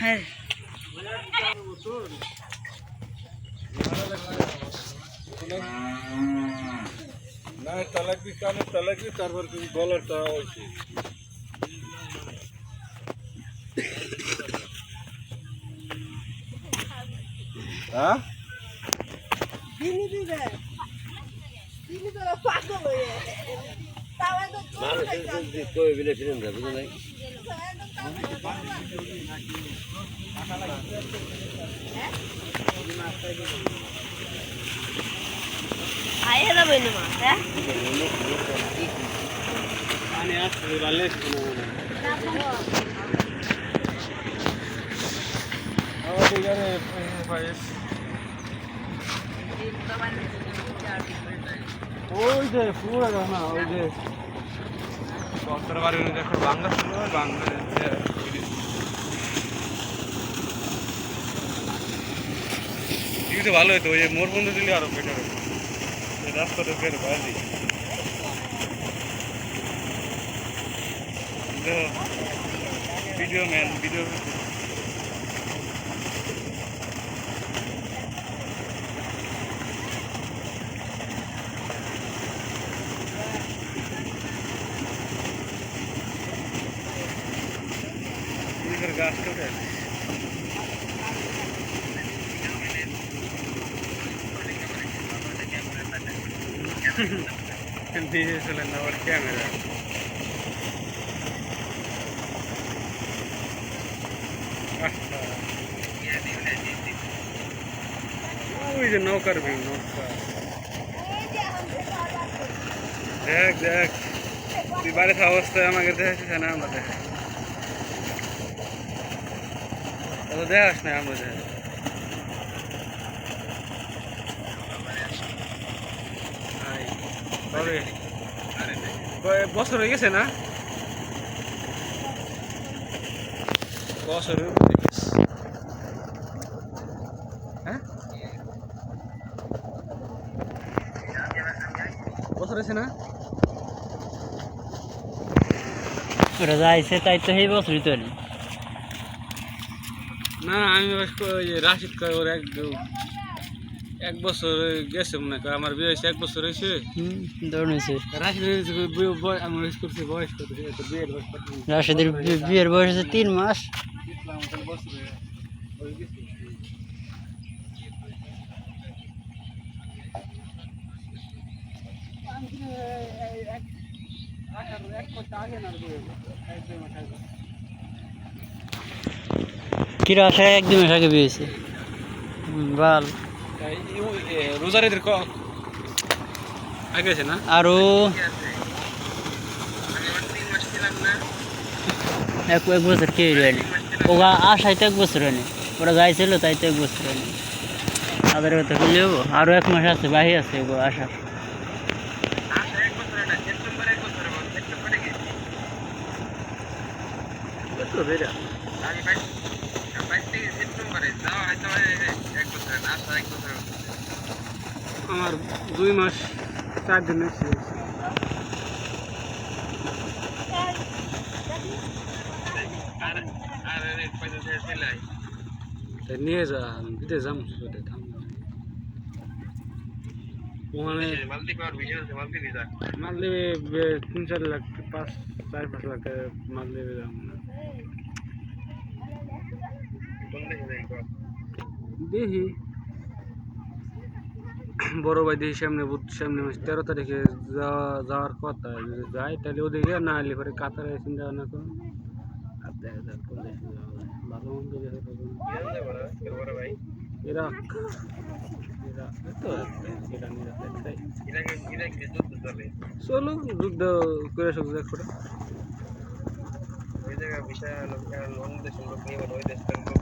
হ্যাঁ না তালাকি কানে তালাকি তারপর কিন্তু গলাটা হয়েছে হ্যাঁ কই বিলে ফিরেন যাবে তো নাই আয়া যাবে না মা হ্যাঁ পানি আসছে ভালো ওই যে পুরো না ওই যে কতর বাড়ি দেখো বাংলা ছিল বাংলা তো ভালো হতো ওই মোর বন্ধু দিলে আরো বেটার হতো রাস্তাটা বের বাজি ভিডিও ম্যান ভিডিও গাছ কাটে DSLR আবার ক্যামেরা ওই যে নৌকার ভিউ নৌকা দেখ দেখ তুই বাড়িতে অবস্থায় আমাকে দেখাচ্ছিস না আমরা দেখা দেখাস না আমরা দেখা বছর হয়ে গেছে না বছর হ্যাঁ বছর হয়েছে না ওরা যাইছে তাই তো সেই বছরই তো না আমি রাশিদ কয় ওর এক বছর গেছে মনে কর আমার বিয়ে হয়েছে 1 বছর হয়েছে দৌড় হয়েছে আমি করছি বয়স কত বিয়ের বয়স রাশেদের বিয়ের বয়স হচ্ছে 3 মাস কিরা আসে 1-2 মাস আগে বিয়ে হয়েছে বাল রোজার ঈদের আগে আছে না আরো এক বছর কে হয়নি ওরা আসায় তো 1 বছর হয়নি ওরা যাইছিল তাই তো 1 বছর হয়নি তাদের কথা বলে যাবো আরো 1 মাস আছে বাহি আছে গো আসা আমার 2 মাস 4 দিন নিয়ে যা বিদেশ যাম ওখানে মাল দেবে 3-4 লাখ 5-4-5 লাখ মাল দেবে যাম দেখি বড় ভাই দেখি সামনে মাস 13 তারিখে যাওয়ার কথা যদি যাই তাহলে ওদিকে না হলে পরে কাতারে চিন্তা ভাবনা করুন আর দেখা যাক কোন দেশে যাওয়া যায় ভালো মন্দ ইরাক চলো যুদ্ধ করে সব দেখ করে ওই জায়গা বিষয় লোক অন্য দেশের লোক নিয়ে ওই দেশের লোক